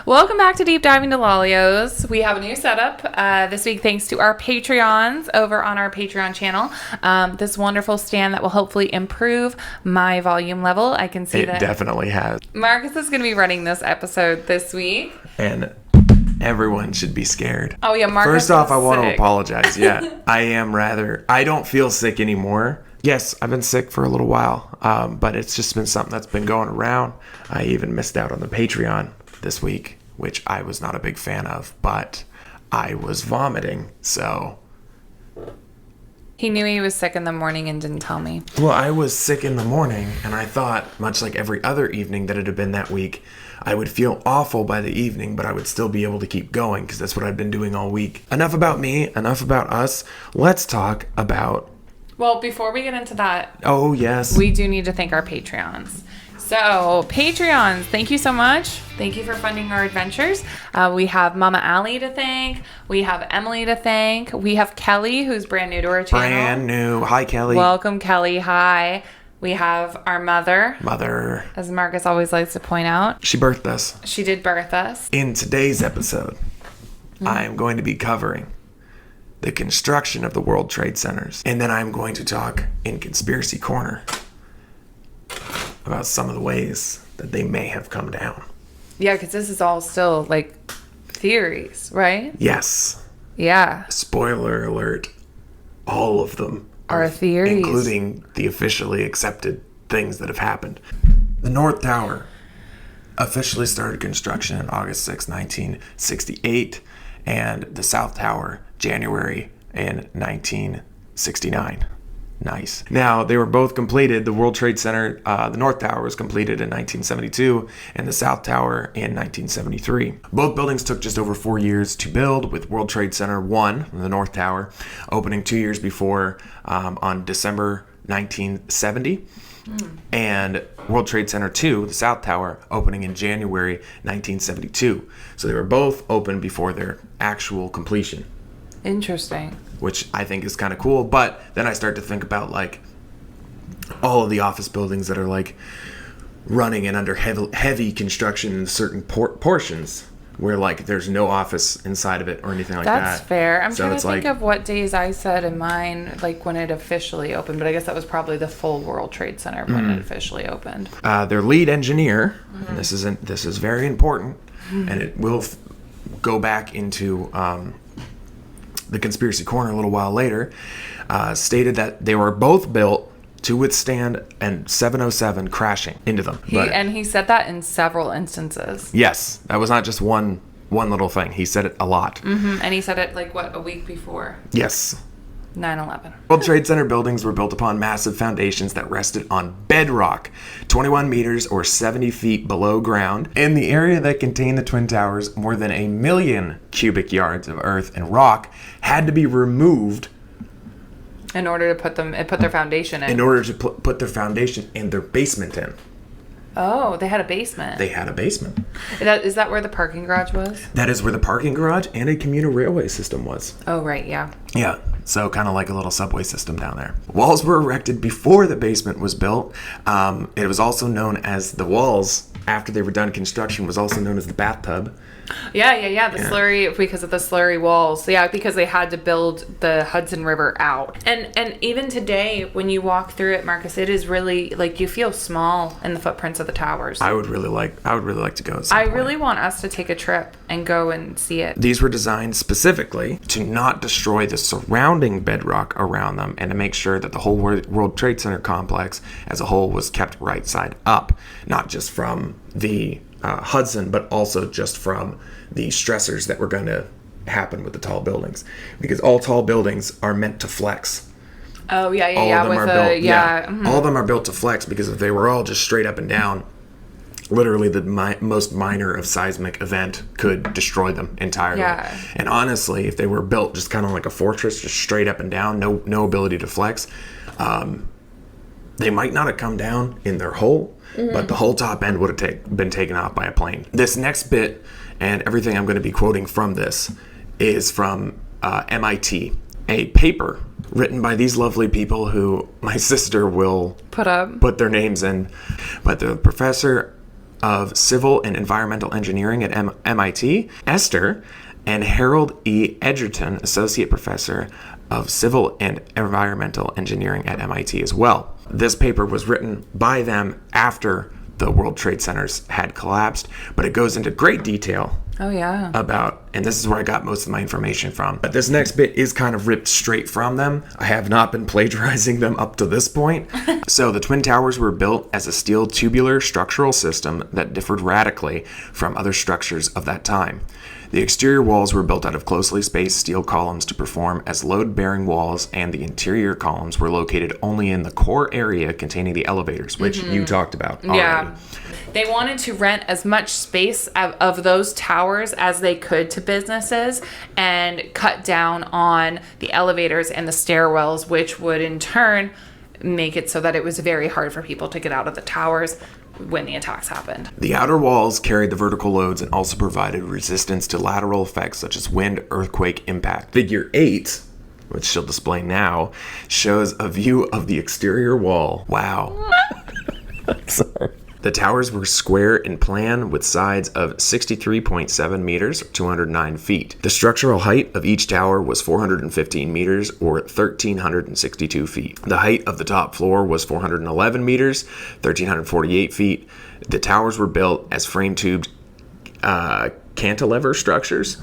Welcome back to Deep Diving Dell'Olios. We have a new setup this week thanks to our Patreons over on our Patreon channel. This wonderful stand that will hopefully improve my volume level. I can see that. It definitely has. Marcus is going to be running this episode this week. And everyone should be scared. Oh, yeah, Marcus First off, I want to sick. apologize. Yeah, I don't feel sick anymore. Yes, I've been sick for a little while, but it's just been something that's been going around. I even missed out on the Patreon this week, which I was not a big fan of, but I was vomiting, so... He knew he was sick in the morning and didn't tell me. Well, I was sick in the morning, and I thought, much like every other evening that it had been that week, I would feel awful by the evening, but I would still be able to keep going, because that's what I've been doing all week. Enough about me, enough about us. Let's talk about... Well, before we get into that... Oh, yes. We do need to thank our Patreons. So, Patreons, thank you so much. Thank you for funding our adventures. We have Mama Allie to thank. We have Emily to thank. We have Kelly, who's brand new to our channel. Brand new. Hi, Kelly. Welcome, Kelly. Hi. We have our mother. Mother. As Marcus always likes to point out. She birthed us. She did birth us. In today's episode, I am going to be covering the construction of the World Trade Centers. And then I'm going to talk in Conspiracy Corner about some of the ways that they may have come down. Yeah, because this is all still, like, theories, right? Yes. Yeah. Spoiler alert. All of them Are theories. Including the officially accepted things that have happened. The North Tower officially started construction on August 6, 1968, and the South Tower, January in 1969. Nice. Now, they were both completed. The World Trade Center, the North Tower was completed in 1972, and the South Tower in 1973. Both buildings took just over 4 years to build, with World Trade Center 1, the North Tower, opening 2 years before on December 1970. And World Trade Center 2, the South Tower, opening in January 1972. So they were both open before their actual completion. Interesting. Which I think is kind of cool. But then I start to think about, like, all of the office buildings that are, like, running and under heavy construction in certain portions where, like, there's no office inside of it or anything like that. That's fair. I'm So trying to it's think like- of what days I said in mine, like, when it officially opened. But I guess that was probably the full World Trade Center when it officially opened. Their lead engineer, and this is very important, and it will go back into... the Conspiracy Corner a little while later, stated that they were both built to withstand a 707 crashing into them. And he said that in several instances. Yes, that was not just one little thing. He said it a lot. And he said it, like, what, a week before Yes. 9/11. World Trade Center buildings were built upon massive foundations that rested on bedrock, 21 meters or 70 feet below ground. In the area that contained the Twin Towers, more than 1 million cubic yards of earth and rock had to be removed In order to put their foundation in. in order to put their foundation and their basement in. Oh, they had a basement. They had a basement. Is that where the parking garage was? That is where the parking garage and a commuter railway system was. Oh, right, yeah. Yeah, so kind of like a little subway system down there. Walls were erected before the basement was built. It was also known as the walls, after they were done construction, was also known as the bathtub. Yeah. The slurry, because of the slurry walls. Yeah, because they had to build the Hudson River out. And even today, when you walk through it, Marcus, it is really, like, you feel small in the footprints of the towers. I would really like to go at some I point. really want us to take a trip and go and see it. These were designed specifically to not destroy the surrounding bedrock around them and to make sure that the whole World Trade Center complex as a whole was kept right side up, not just from the Hudson, but also just from the stressors that were going to happen with the tall buildings, because all tall buildings are meant to flex. Oh, yeah. All of them are built to flex, because if they were all just straight up and down, literally the most minor of seismic event could destroy them entirely. Yeah. And honestly, if they were built just kind of like a fortress, just straight up and down, no ability to flex, they might not have come down in their whole, but the whole top end would have been taken off by a plane. This next bit, and everything I'm going to be quoting from this, is from MIT, a paper written by these lovely people who my sister will Put up. put their names in. But the professor of Civil and Environmental Engineering at MIT, Esther, and Harold E. Edgerton, Associate Professor of Civil and Environmental Engineering at MIT as well. This paper was written by them after the World Trade Centers had collapsed, but it goes into great detail about, and this is where I got most of my information from. But this next bit is kind of ripped straight from them. I have not been plagiarizing them up to this point. So the Twin Towers were built as a steel tubular structural system that differed radically from other structures of that time. The exterior walls were built out of closely spaced steel columns to perform as load-bearing walls, and the interior columns were located only in the core area containing the elevators, which you talked about already. Yeah. They wanted to rent as much space of those towers as they could to businesses and cut down on the elevators and the stairwells, which would in turn make it so that it was very hard for people to get out of the towers when the attacks happened. The outer walls carried the vertical loads and also provided resistance to lateral effects such as wind, earthquake, impact. Figure 8, which she'll display now, shows a view of the exterior wall. Wow. Sorry. The towers were square in plan with sides of 63.7 meters, 209 feet. The structural height of each tower was 415 meters, or 1,362 feet. The height of the top floor was 411 meters, 1,348 feet. The towers were built as frame-tubed cantilever structures.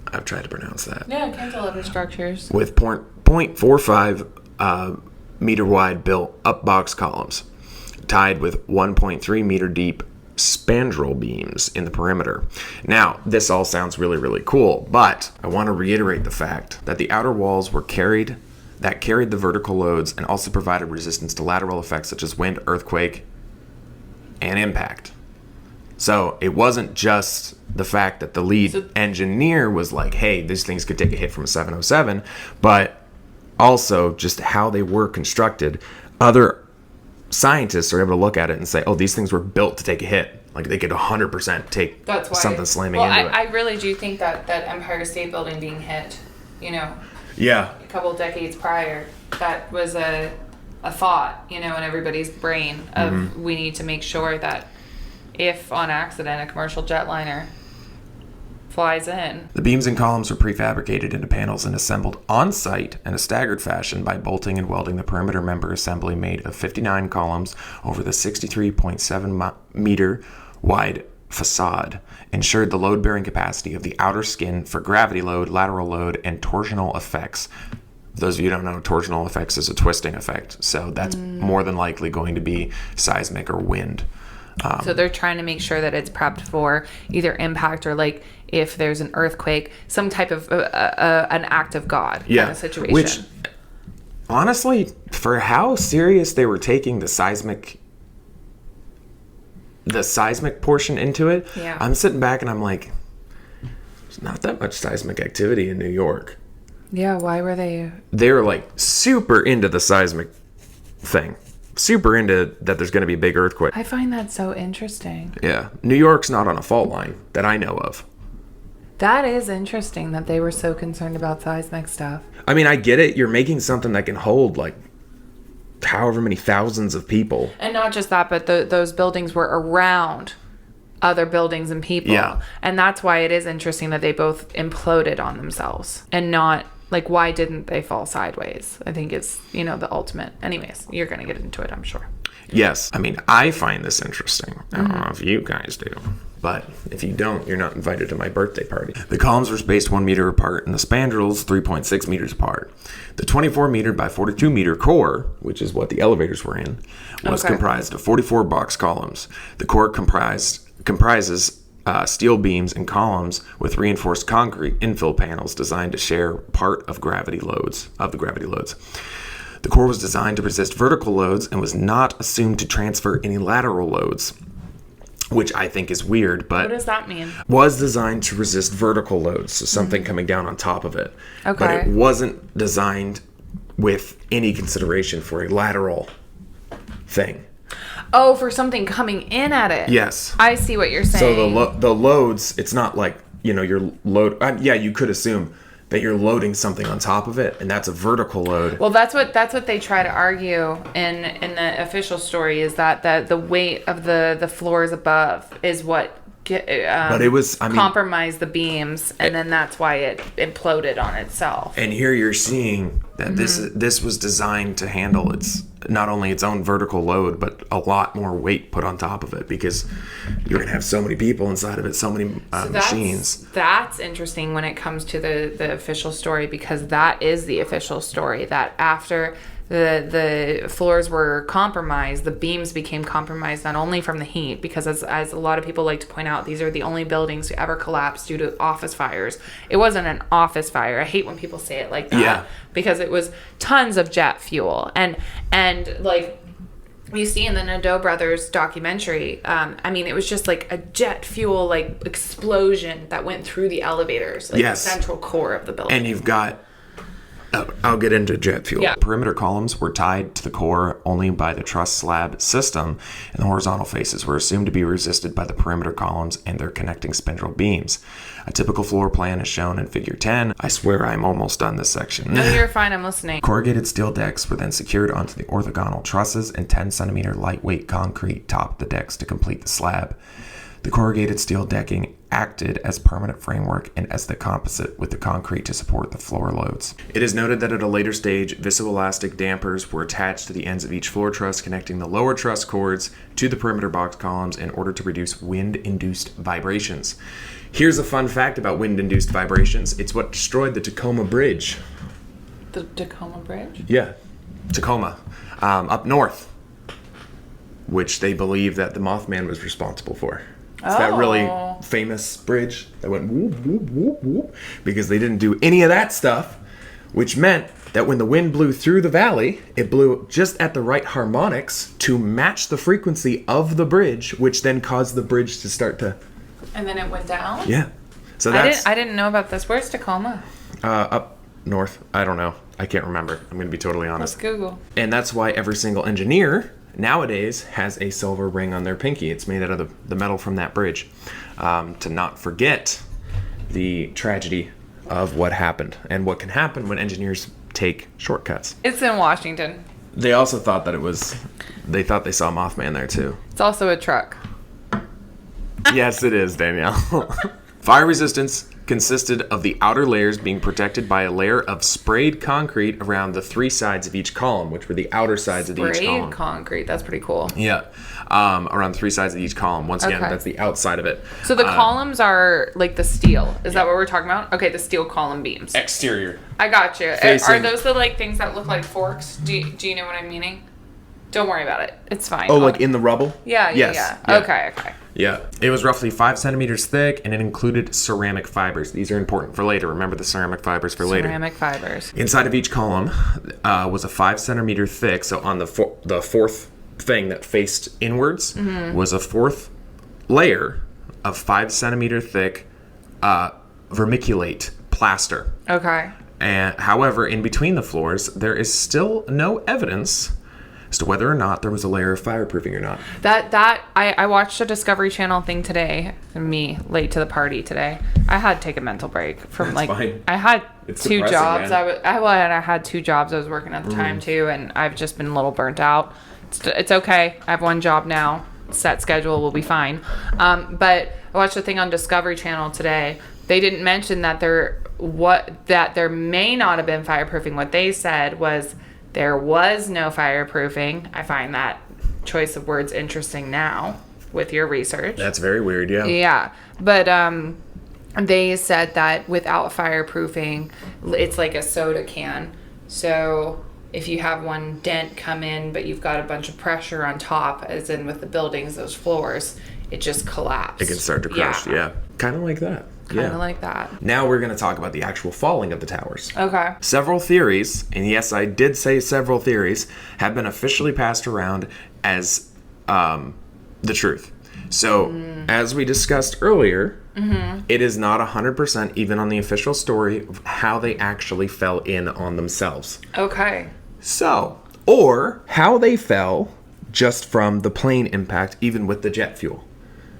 I've tried to pronounce that. Yeah, cantilever structures. With 0.45 meter wide built up box columns, tied with 1.3 meter deep spandrel beams in the perimeter. Now, this all sounds really, really cool, but I want to reiterate the fact that the outer walls were carried the vertical loads and also provided resistance to lateral effects such as wind, earthquake, and impact. So it wasn't just the fact that the lead engineer was like, hey, these things could take a hit from a 707, but also just how they were constructed. Other scientists are able to look at it and say, oh, these things were built to take a hit. Like they could 100% take something slamming into it. I really do think that Empire State Building being hit, yeah, a couple decades prior, that was a thought, in everybody's brain of we need to make sure that if on accident a commercial jetliner flies in. The beams and columns were prefabricated into panels and assembled on site in a staggered fashion by bolting and welding the perimeter member assembly made of 59 columns over the 63.7 meter wide facade, ensured the load-bearing capacity of the outer skin for gravity load, lateral load, and torsional effects. For those of you who don't know, torsional effects is a twisting effect, so that's more than likely going to be seismic or wind. So they're trying to make sure that it's prepped for either impact or like if there's an earthquake, some type of an act of God kind of situation. Which, honestly, for how serious they were taking the seismic portion into it, I'm sitting back and I'm like, there's not that much seismic activity in New York. Yeah, why were they? They were like super into the seismic thing. Super into that there's going to be a big earthquake. I find that so interesting. Yeah. New York's not on a fault line that I know of. That is interesting that they were so concerned about seismic stuff. I mean, I get it. You're making something that can hold like however many thousands of people. And not just that, but those buildings were around other buildings and people. Yeah. And that's why it is interesting that they both imploded on themselves and not... Like, why didn't they fall sideways? I think it's, the ultimate. Anyways, you're going to get into it, I'm sure. Yes. I mean, I find this interesting. I don't know if you guys do. But if you don't, you're not invited to my birthday party. The columns were spaced 1 meter apart and the spandrels 3.6 meters apart. The 24 meter by 42 meter core, which is what the elevators were in, was comprised of 44 box columns. The core comprises steel beams and columns with reinforced concrete infill panels designed to share part of the gravity loads. The core was designed to resist vertical loads and was not assumed to transfer any lateral loads, which I think is weird, but... What does that mean? Was designed to resist vertical loads, so something coming down on top of it. Okay. But it wasn't designed with any consideration for a lateral thing. Oh, for something coming in at it. Yes. I see what you're saying. So the loads, it's not like, your load... you could assume that you're loading something on top of it, and that's a vertical load. Well, that's what they try to argue in the official story, is that the weight of the floors above is what but it was, compromised the beams, and then that's why it imploded on itself. And here you're seeing that this was designed to handle not only its own vertical load, but a lot more weight put on top of it, because you're gonna have so many people inside of it, so many machines. That's interesting when it comes to the official story, because that is the official story, that after the floors were compromised, the beams became compromised, not only from the heat, because as a lot of people like to point out, these are the only buildings to ever collapse due to office fires. It wasn't an office fire. I hate when people say it like that, because it was tons of jet fuel, and like you see in the Nadeau brothers documentary, it was just like a jet fuel like explosion that went through the elevators, like the central core of the building. And you've got, I'll get into jet fuel. Yeah. Perimeter columns were tied to the core only by the truss slab system, and the horizontal faces were assumed to be resisted by the perimeter columns and their connecting spindle beams. A typical floor plan is shown in Figure 10. I swear I'm almost done this section. No, you're fine. I'm listening. Corrugated steel decks were then secured onto the orthogonal trusses, and 10-centimeter lightweight concrete topped the decks to complete the slab. The corrugated steel decking acted as permanent framework and as the composite with the concrete to support the floor loads. It is noted that at a later stage, viscoelastic dampers were attached to the ends of each floor truss, connecting the lower truss cords to the perimeter box columns in order to reduce wind-induced vibrations. Here's a fun fact about wind-induced vibrations. It's what destroyed the Tacoma Bridge. The Tacoma Bridge? Yeah, Tacoma, up north, which they believe that the Mothman was responsible for. It's that really famous bridge that went whoop, whoop, whoop, whoop, because they didn't do any of that stuff, which meant that when the wind blew through the valley, it blew just at the right harmonics to match the frequency of the bridge, which then caused the bridge to start to... And then it went down? Yeah. So that's... I didn't know about this. Where's Tacoma? Up north. I don't know. I can't remember. I'm going to be totally honest. Let's Google. And that's why every single engineer nowadays has a silver ring on their pinky. It's made out of the metal from that bridge, to not forget the tragedy of what happened and what can happen when engineers take shortcuts. It's in Washington. They also thought that they thought they saw Mothman there too. It's also a truck. Yes, it is, Danielle. Fire resistance consisted of the outer layers being protected by a layer of sprayed concrete around the three sides of each column, which were the outer sides of each column. Sprayed concrete, that's pretty cool. Yeah, around the three sides of each column. Once again, that's the outside of it. So the columns are like the steel. Is that what we're talking about? Okay, the steel column beams. Exterior. I got you. Facing. Are those the like things that look like forks? Do you know what I'm meaning? Don't worry about it. It's fine. Oh, like in the rubble? Yeah. Okay. Yeah. It was roughly 5 centimeters thick, and it included ceramic fibers. These are important for later. Remember the ceramic fibers for later. Ceramic fibers. Inside of each column was a 5 centimeter thick, so on the fourth thing that faced inwards was a fourth layer of 5 centimeter thick vermiculate plaster. Okay. And however, in between the floors, there is still no evidence as to whether or not there was a layer of fireproofing or not. I watched a Discovery Channel thing today. Me late to the party today. I had to take a mental break from That's fine. I had It's two depressing, jobs. man. I had 2 jobs I was working at the time too, and I've just been a little burnt out. It's okay. I have 1 job now. Set schedule will be fine. But I watched a thing on Discovery Channel today. They didn't mention that there may not have been fireproofing. What they said was there was no fireproofing. I find that choice of words interesting now with your research. That's very weird, yeah. Yeah. But they said that without fireproofing, it's like a soda can. So if you have one dent come in, but you've got a bunch of pressure on top, as in with the buildings, those floors, it just collapsed. It can start to crush, yeah. Kind of like that. Kind of like that. Now we're going to talk about the actual falling of the towers. Okay. Several theories, and yes, I did say several theories, have been officially passed around as the truth. So, as we discussed earlier, it is not 100% even on the official story of how they actually fell in on themselves. Okay. So, or how they fell just from the plane impact, even with the jet fuel.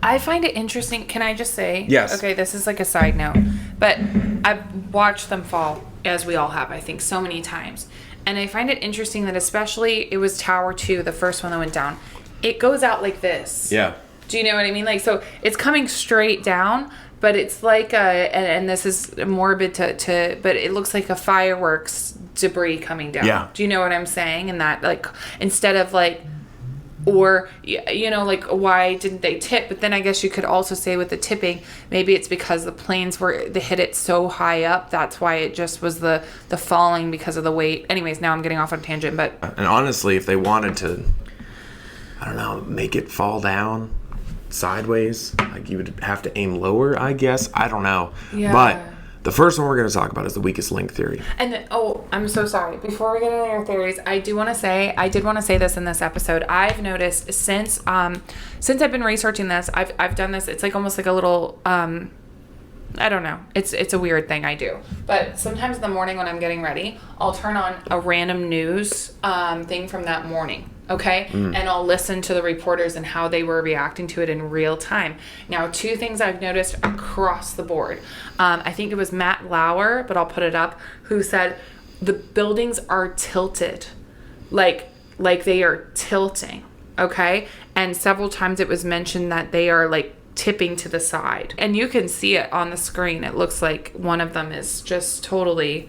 I find it interesting. Can I just say? Yes. Okay, this is like a side note. But I've watched them fall, as we all have, I think, so many times. And I find it interesting that especially it was Tower 2, the first one that went down. It goes out like this. Yeah. Do you know what I mean? Like, so it's coming straight down, but it's like and this is morbid but it looks like a fireworks debris coming down. Yeah. Do you know what I'm saying? And that, like, instead of like, or, you know, like, why didn't they tip? But then I guess you could also say with the tipping, maybe it's because the planes they hit it so high up. That's why it just was the falling because of the weight. Anyways, now I'm getting off on a tangent, but. And honestly, if they wanted to, I don't know, make it fall down sideways, like you would have to aim lower, I guess. I don't know. Yeah. But the first one we're going to talk about is the weakest link theory. And then, I'm so sorry. Before we get into your theories, I did want to say this in this episode. I've noticed since I've been researching this, I've done this. It's like almost like a little, I don't know. It's a weird thing I do. But sometimes in the morning when I'm getting ready, I'll turn on a random news thing from that morning. Okay? And I'll listen to the reporters and how they were reacting to it in real time. Now, 2 things I've noticed across the board. I think it was Matt Lauer, but I'll put it up, who said the buildings are tilted. Like they are tilting. Okay? And several times it was mentioned that they are like tipping to the side. And you can see it on the screen. It looks like one of them is just totally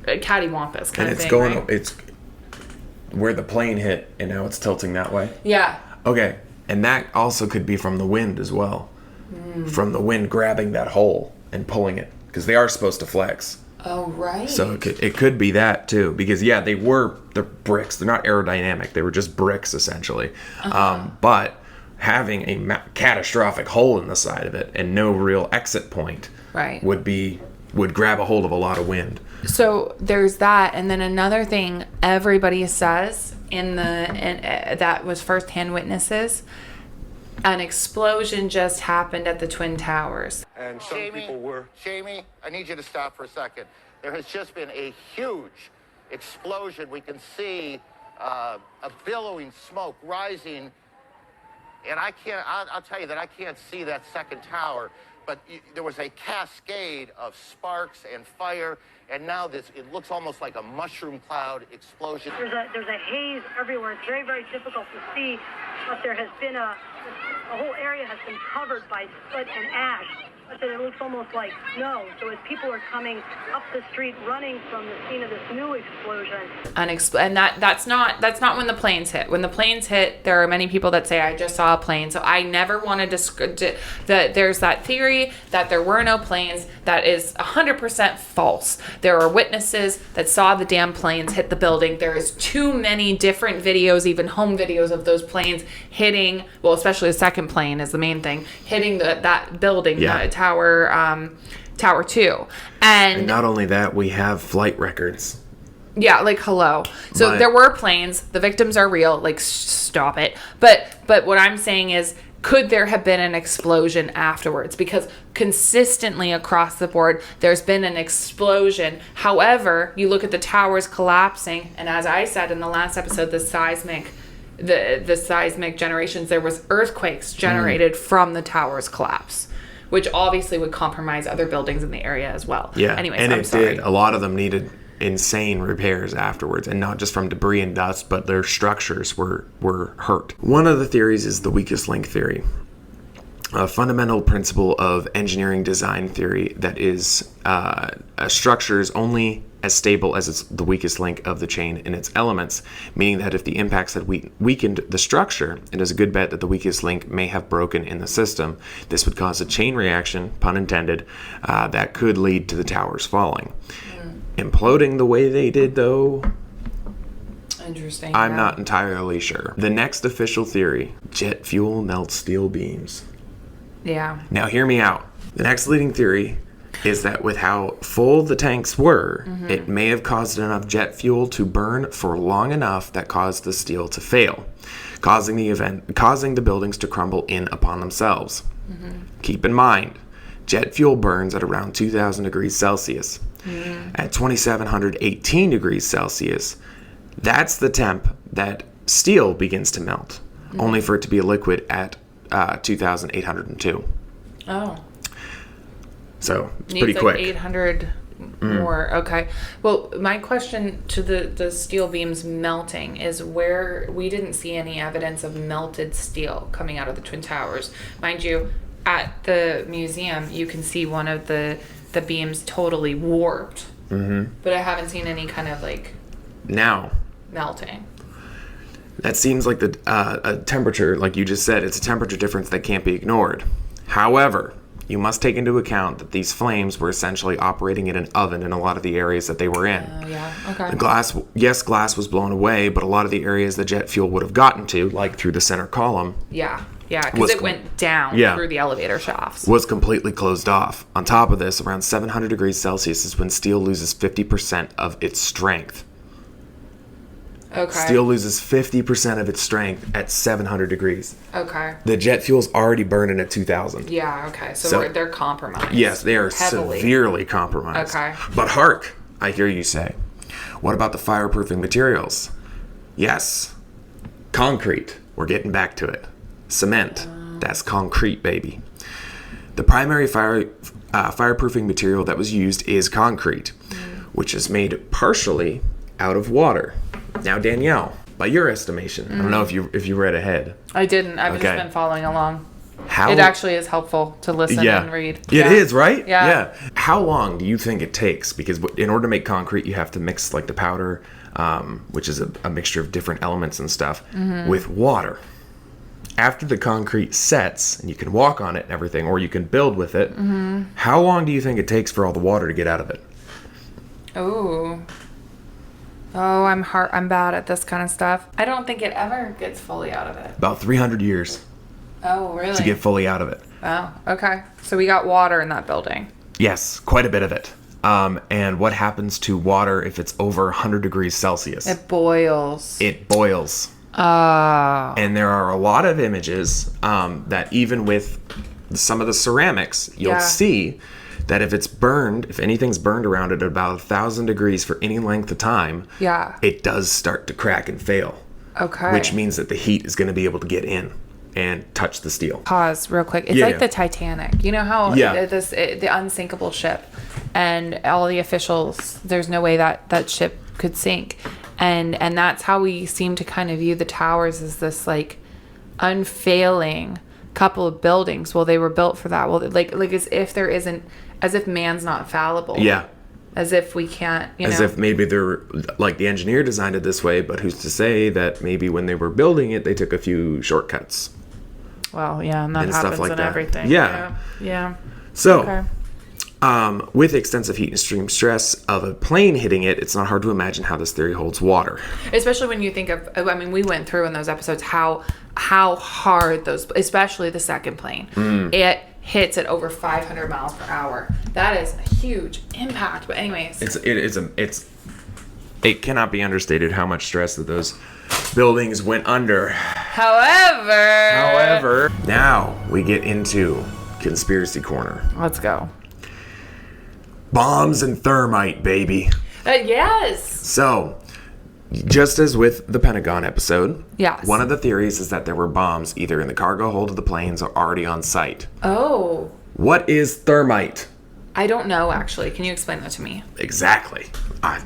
cattywampus kind of thing. Right? It's where the plane hit, and now it's tilting that way. Yeah. Okay, and that also could be from the wind as well. From the wind grabbing that hole and pulling it, because they are supposed to flex. Oh, right. So it could be that too, because they're bricks. They're not aerodynamic. They were just bricks essentially. But having a catastrophic hole in the side of it and no real exit point, right, would grab a hold of a lot of wind. So there's that, and then another thing everybody says that was firsthand witnesses. An explosion just happened at the Twin Towers. And some people were. Jamie, I need you to stop for a second. There has just been a huge explosion. We can see a billowing smoke rising, and I'll tell you that I can't see that second tower, but there was a cascade of sparks and fire, and now it looks almost like a mushroom cloud explosion. There's a haze everywhere. It's very, very difficult to see, but there has been the whole area has been covered by soot and ash, but then it looks almost like snow. So as people are coming up the street running from the scene of this new explosion. And that's not when the planes hit. When the planes hit, there are many people that say, I just saw a plane. So I never want to that there's that theory that there were no planes. That is 100% false. There are witnesses that saw the damn planes hit the building. There is too many different videos, even home videos of those planes hitting, well, especially the second plane is the main thing, hitting that building, Tower 2. And not only that, we have flight records. Yeah, like, hello. So there were planes. The victims are real. Like, stop it. But what I'm saying is, could there have been an explosion afterwards? Because consistently across the board, there's been an explosion. However, you look at the towers collapsing, and as I said in the last episode, the seismic generations, there was earthquakes generated from the towers collapse, which obviously would compromise other buildings in the area as well. Yeah, anyways, and I'm sorry. did. A lot of them needed insane repairs afterwards, and not just from debris and dust, but their structures were hurt. One of the theories is the weakest link theory, a fundamental principle of engineering design theory that is a structure is only as stable as it's the weakest link of the chain in its elements, meaning that if the impacts had weakened the structure, it is a good bet that the weakest link may have broken in the system. This would cause a chain reaction, pun intended, that could lead to the towers falling. Imploding the way they did, though, interesting. I'm not entirely sure. The next official theory, jet fuel melts steel beams. Yeah. Now hear me out. The next leading theory is that with how full the tanks were, it may have caused enough jet fuel to burn for long enough that caused the steel to fail, causing the buildings to crumble in upon themselves. Keep in mind, jet fuel burns at around 2,000 degrees Celsius. At 2,718 degrees Celsius, that's the temp that steel begins to melt, only for it to be a liquid at 2,802. Oh. So it's Needs pretty like quick. 800 more. Okay. Well, my question to the steel beams melting is where we didn't see any evidence of melted steel coming out of the Twin Towers. Mind you, at the museum, you can see one of the beams totally warped. Mm-hmm. But I haven't seen any kind of like Now, melting. that seems like a temperature, like you just said, it's a temperature difference that can't be ignored. However, you must take into account that these flames were essentially operating in an oven in a lot of the areas that they were in. Oh, yeah. Okay. The glass was blown away, but a lot of the areas the jet fuel would have gotten to, like through the center column, Yeah, because it went down through the elevator shafts. was completely closed off. On top of this, around 700 degrees Celsius is when steel loses 50% of its strength. Okay. Steel loses 50% of its strength at 700 degrees. Okay. The jet fuel's already burning at 2,000. Yeah, okay. So, So- they're compromised. Yes, they are heavily. severely compromised. Okay. But hark, I hear you say, what about the fireproofing materials? Yes, concrete. We're getting back to it. Cement. That's concrete, baby. The primary fireproofing material that was used is concrete, which is made partially out of water. Now, Danielle, by your estimation, I don't know if you read ahead. I didn't. I've Okay. just been following along. How It actually is helpful to listen and read. It is, right? Yeah. How long do you think it takes? Because in order to make concrete, you have to mix like the powder, which is a mixture of different elements and stuff, with water. After the concrete sets and you can walk on it and everything, or you can build with it, how long do you think it takes for all the water to get out of it? Oh, I'm bad at this kind of stuff. I don't think it ever gets fully out of it. About 300 years Oh, really? to get fully out of it. Oh, okay. So we got water in that building. Yes, quite a bit of it. And what happens to water if it's over 100 degrees Celsius? It boils. It boils. Oh. And there are a lot of images that even with some of the ceramics, you'll see that if anything's burned around it at about 1,000 degrees for any length of time, it does start to crack and fail. Okay. Which means that the heat is going to be able to get in and touch the steel. Pause real quick. It's like the Titanic. You know how the unsinkable ship and all the officials, there's no way that ship could sink. And that's how we seem to kind of view the towers as this like unfailing couple of buildings. Well, they were built for that. Well, like as if man's not fallible. Yeah. As if we can't, As if maybe they're like the engineer designed it this way, but who's to say that maybe when they were building it, they took a few shortcuts. Well, yeah, and that and happens stuff like in that. everything. Yeah. So, with extensive heat and extreme stress of a plane hitting it, it's not hard to imagine how this theory holds water. Especially when you think of, I mean, we went through in those episodes how hard those, especially the second plane, it hits at over 500 miles per hour. That is a huge impact. But anyways, it cannot be understated how much stress that those buildings went under. However, now we get into conspiracy corner. Let's go. Bombs and thermite, baby. Yes. So, just as with the Pentagon episode, one of the theories is that there were bombs either in the cargo hold of the planes or already on site. Oh. What is thermite? I don't know, actually. Can you explain that to me? Exactly. I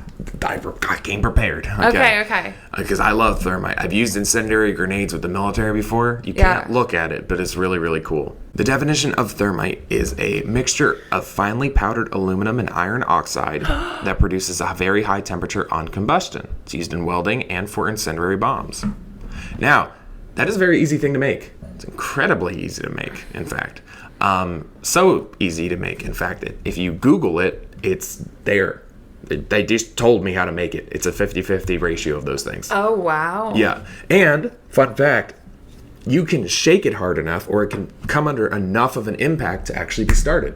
came prepared. Okay. Because I love thermite. I've used incendiary grenades with the military before. You can't look at it, but it's really, really cool. The definition of thermite is a mixture of finely powdered aluminum and iron oxide that produces a very high temperature on combustion. It's used in welding and for incendiary bombs. Now, that is a very easy thing to make. It's incredibly easy to make, in fact. So easy to make, in fact, that if you Google it, it's there. They just told me how to make it. It's a 50-50 ratio of those things. Oh, wow. Yeah. And, fun fact, you can shake it hard enough or it can come under enough of an impact to actually be started.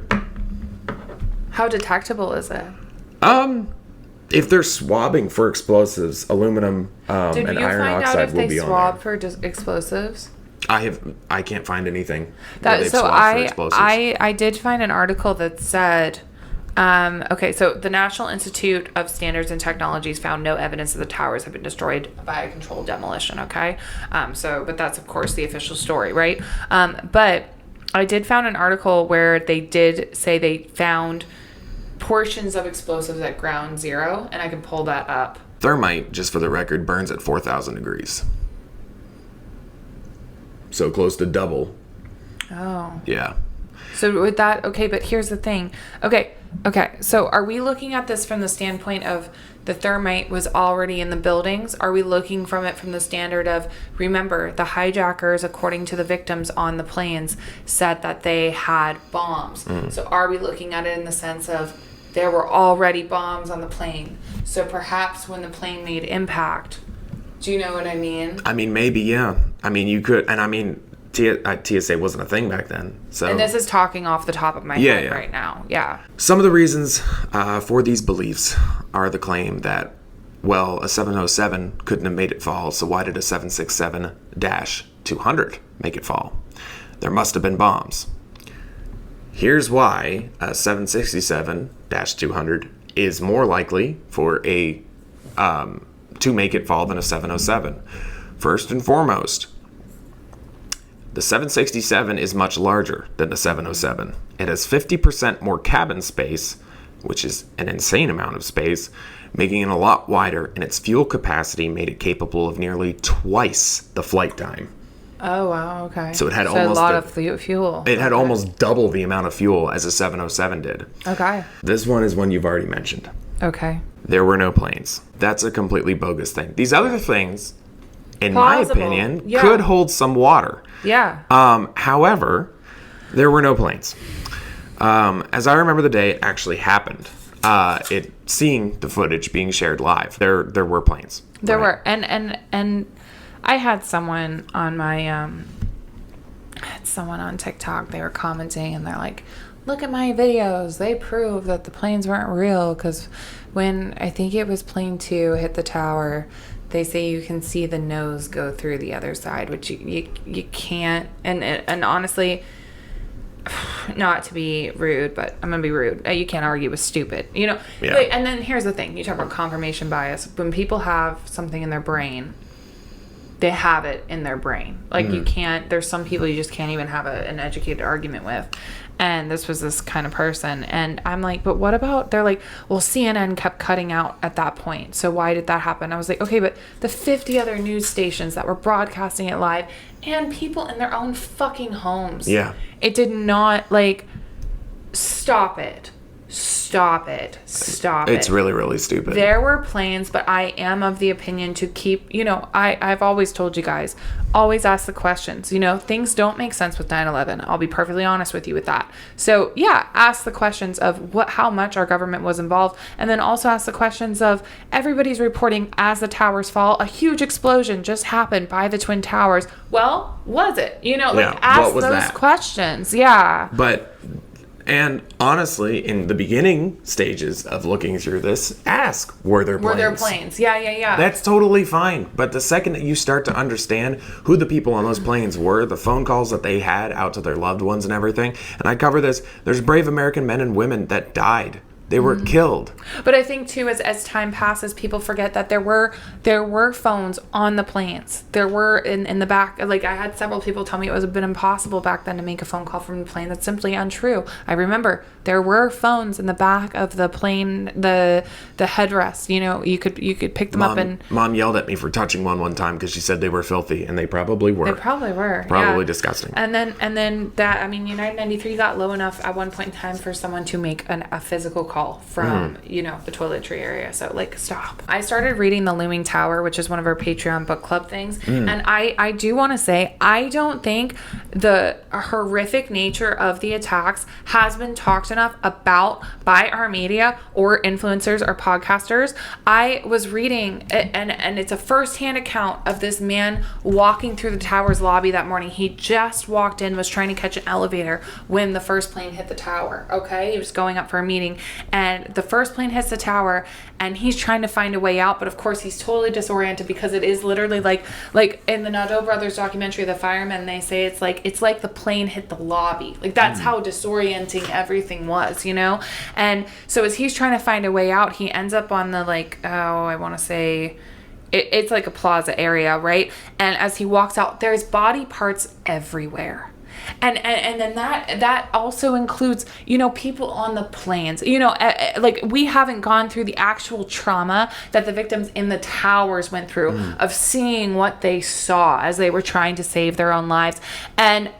How detectable is it? If they're swabbing for explosives, aluminum and iron oxide will be on there. Did you find out if they swab for explosives? I can't find anything. I did find an article that said, so the National Institute of Standards and Technologies found no evidence that the towers have been destroyed by a controlled demolition. Okay, but that's of course the official story, right? But I did found an article where they did say they found portions of explosives at ground zero, and I can pull that up. Thermite, just for the record, burns at 4,000 degrees. So close to double. Oh. Yeah. So with that, okay, but here's the thing. Okay. So are we looking at this from the standpoint of the thermite was already in the buildings? Are we looking from it from the standard of, remember, the hijackers, according to the victims on the planes, said that they had bombs. So are we looking at it in the sense of there were already bombs on the plane? So perhaps when the plane made impact, do you know what I mean? I mean, maybe, yeah. I mean, you could, and I mean, TSA wasn't a thing back then. So. And this is talking off the top of my head right now. Yeah. Some of the reasons for these beliefs are the claim that, well, a 707 couldn't have made it fall, so why did a 767-200 make it fall? There must have been bombs. Here's why a 767-200 is more likely for a to make it fall than a 707. First and foremost, the 767 is much larger than the 707. It has 50% more cabin space, which is an insane amount of space, making it a lot wider, and its fuel capacity made it capable of nearly twice the flight time. Oh, wow, okay. So it had almost a lot of fuel. It had almost double the amount of fuel as a 707 did. Okay. This one is one you've already mentioned. Okay. There were no planes. That's a completely bogus thing. These other things, in Plausible. my opinion, could hold some water. Yeah. However, there were no planes. As I remember the day it actually happened, seeing the footage being shared live, there were planes. There were, and I had someone on my someone on TikTok. They were commenting, and they're like, "Look at my videos. They prove that the planes weren't real." Because when I think it was plane 2 hit the tower, they say you can see the nose go through the other side, which you can't. And honestly, not to be rude, but I'm gonna be rude. You can't argue with stupid, you know. Yeah. Like, and then here's the thing: you talk about confirmation bias. When people have something in their brain, they have it in their brain. Like you can't. There's some people you just can't even have an educated argument with. And this was this kind of person. And I'm like, but what about, they're like, well, CNN kept cutting out at that point. So why did that happen? I was like, okay, but the 50 other news stations that were broadcasting it live and people in their own fucking homes. Yeah. It did not, like, stop it. Stop it. Stop it. It's really, really stupid. There were planes, but I am of the opinion to keep, you know, I've always told you guys, always ask the questions. You know, things don't make sense with 9/11. I'll be perfectly honest with you with that. So, yeah, ask the questions of how much our government was involved. And then also ask the questions of everybody's reporting as the towers fall, a huge explosion just happened by the Twin Towers. Well, was it? You know, like, ask those questions. Yeah. And honestly, in the beginning stages of looking through this, ask, were there planes? Were there planes? Yeah. That's totally fine. But the second that you start to understand who the people on those planes were, the phone calls that they had out to their loved ones and everything, and I cover this, there's brave American men and women that died. They were killed. But I think too, as time passes, people forget that there were phones on the planes. There were in the back. Like, I had several people tell me it was a bit impossible back then to make a phone call from the plane. That's simply untrue. I remember there were phones in the back of the plane, the headrest. You know, you could pick them up and. Mom yelled at me for touching one time because she said they were filthy, and they probably were. They probably were. Probably disgusting. And then that, I mean, United 93 got low enough at one point in time for someone to make a physical call from you know, the toiletry area. So, like, stop. I started reading The Looming Tower, which is one of our Patreon book club things, and I do want to say I don't think the horrific nature of the attacks has been talked enough about by our media or influencers or podcasters. I was reading and it's a first-hand account of this man walking through the tower's lobby that morning. He just walked in, was trying to catch an elevator when the first plane hit the tower. Okay, he was going up for a meeting, and the first plane hits the tower, and he's trying to find a way out, but of course he's totally disoriented because it is literally like in the Nadeau Brothers documentary, The Firemen, they say it's like the plane hit the lobby. Like, that's how disorienting everything was, you know? And so as he's trying to find a way out, he ends up on the, like, I want to say it's like a plaza area, right? And as he walks out, there's body parts everywhere. And then that also includes, people on the planes. Like, we haven't gone through the actual trauma that the victims in the towers went through of seeing what they saw as they were trying to save their own lives. And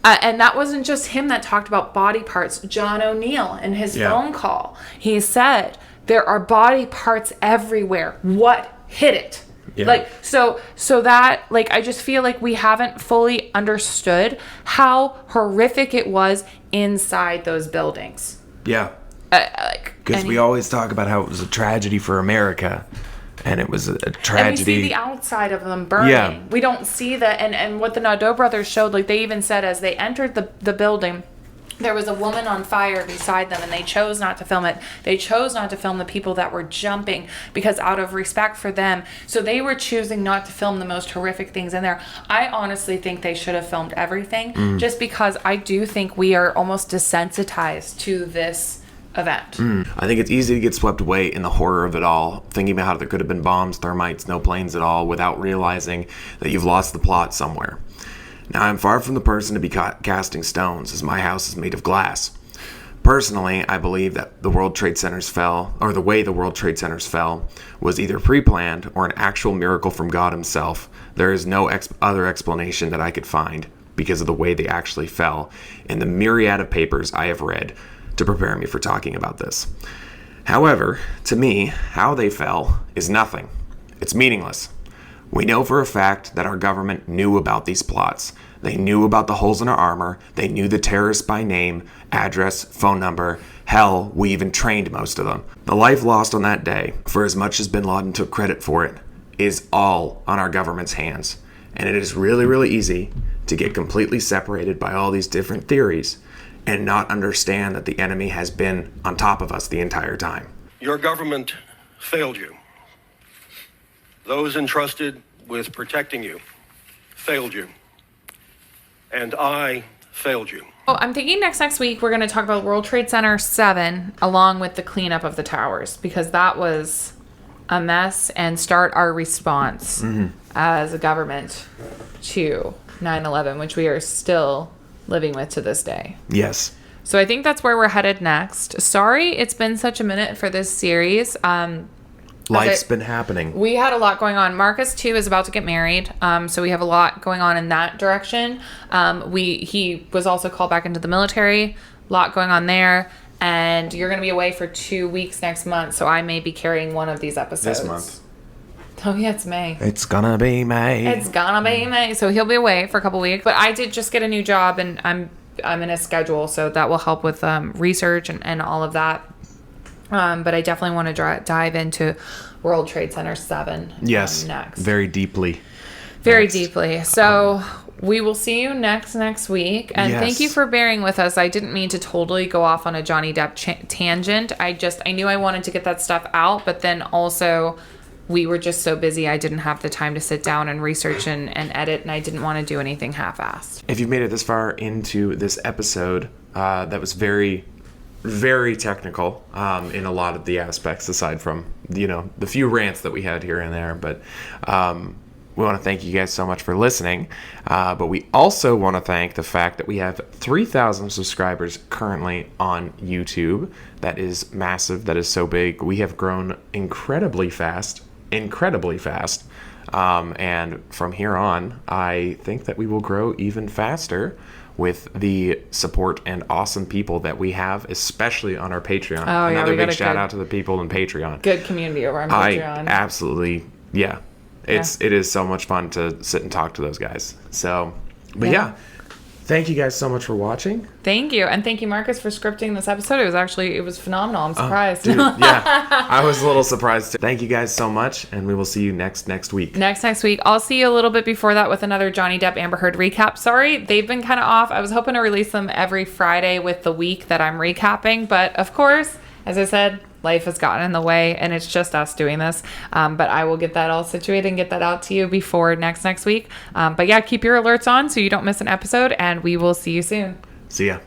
and that wasn't just him that talked about body parts. John O'Neill, in his phone call, he said, there are body parts everywhere. What hit it? Yeah. Like, so that, like, I just feel like we haven't fully understood how horrific it was inside those buildings. Yeah. Because we always talk about how it was a tragedy for America. And it was a tragedy. And we see the outside of them burning. Yeah. We don't see that. And what the Nadeau brothers showed, like, they even said as they entered the building, there was a woman on fire beside them, and they chose not to film it. They chose not to film the people that were jumping because out of respect for them. So they were choosing not to film the most horrific things in there. I honestly think they should have filmed everything just because I do think we are almost desensitized to this event. I think it's easy to get swept away in the horror of it all, thinking about how there could have been bombs, thermites, no planes at all, without realizing that you've lost the plot somewhere. Now, I'm far from the person to be casting stones, as my house is made of glass. Personally, I believe that the World Trade Centers fell, or the way the World Trade Centers fell, was either pre-planned or an actual miracle from God himself. There is no other explanation that I could find because of the way they actually fell and the myriad of papers I have read to prepare me for talking about this. However, to me, how they fell is nothing. It's meaningless. We know for a fact that our government knew about these plots. They knew about the holes in our armor. They knew the terrorists by name, address, phone number. Hell, we even trained most of them. The life lost on that day, for as much as bin Laden took credit for it, is all on our government's hands. And it is really, really easy to get completely separated by all these different theories and not understand that the enemy has been on top of us the entire time. Your government failed you. Those entrusted with protecting you failed you. And I failed you. Oh, I'm thinking next week we're going to talk about World Trade Center 7 along with the cleanup of the towers, because that was a mess, and start our response as a government to 9/11, which we are still living with to this day. Yes. So I think that's where we're headed next. Sorry it's been such a minute for this series. Life's been happening. We had a lot going on. Marcus, too, is about to get married. So we have a lot going on in that direction. He was also called back into the military. A lot going on there. And you're going to be away for 2 weeks next month. So I may be carrying one of these episodes. This month. Oh, yeah, it's May. It's gonna be May. It's gonna be May. So he'll be away for a couple weeks. But I did just get a new job, and I'm in a schedule. So that will help with research and all of that. But I definitely want to dive into World Trade Center 7 next. Very deeply. Very deeply. So we will see you next week. And thank you for bearing with us. I didn't mean to totally go off on a Johnny Depp tangent. I knew I wanted to get that stuff out. But then also we were just so busy. I didn't have the time to sit down and research and edit. And I didn't want to do anything half-assed. If you've made it this far into this episode, that was very... very technical in a lot of the aspects, aside from the few rants that we had here and there. But we want to thank you guys so much for listening. But we also want to thank the fact that we have 3,000 subscribers currently on YouTube. That is massive. That is so big. We have grown incredibly fast. And from here on, I think that we will grow even faster with the support and awesome people that we have, especially on our Patreon. Oh, Another big shout out to the people in Patreon. Good community over on Patreon. It is so much fun to sit and talk to those guys. So, thank you guys so much for watching. Thank you. And thank you, Marcus, for scripting this episode. It was phenomenal. I'm surprised. Dude, I was a little surprised too. Thank you guys so much, and we will see you next week. Next week. I'll see you a little bit before that with another Johnny Depp Amber Heard recap. Sorry, they've been kind of off. I was hoping to release them every Friday with the week that I'm recapping, but of course, as I said, life has gotten in the way, and it's just us doing this. But I will get that all situated and get that out to you before next week. But keep your alerts on so you don't miss an episode, and we will see you soon. See ya.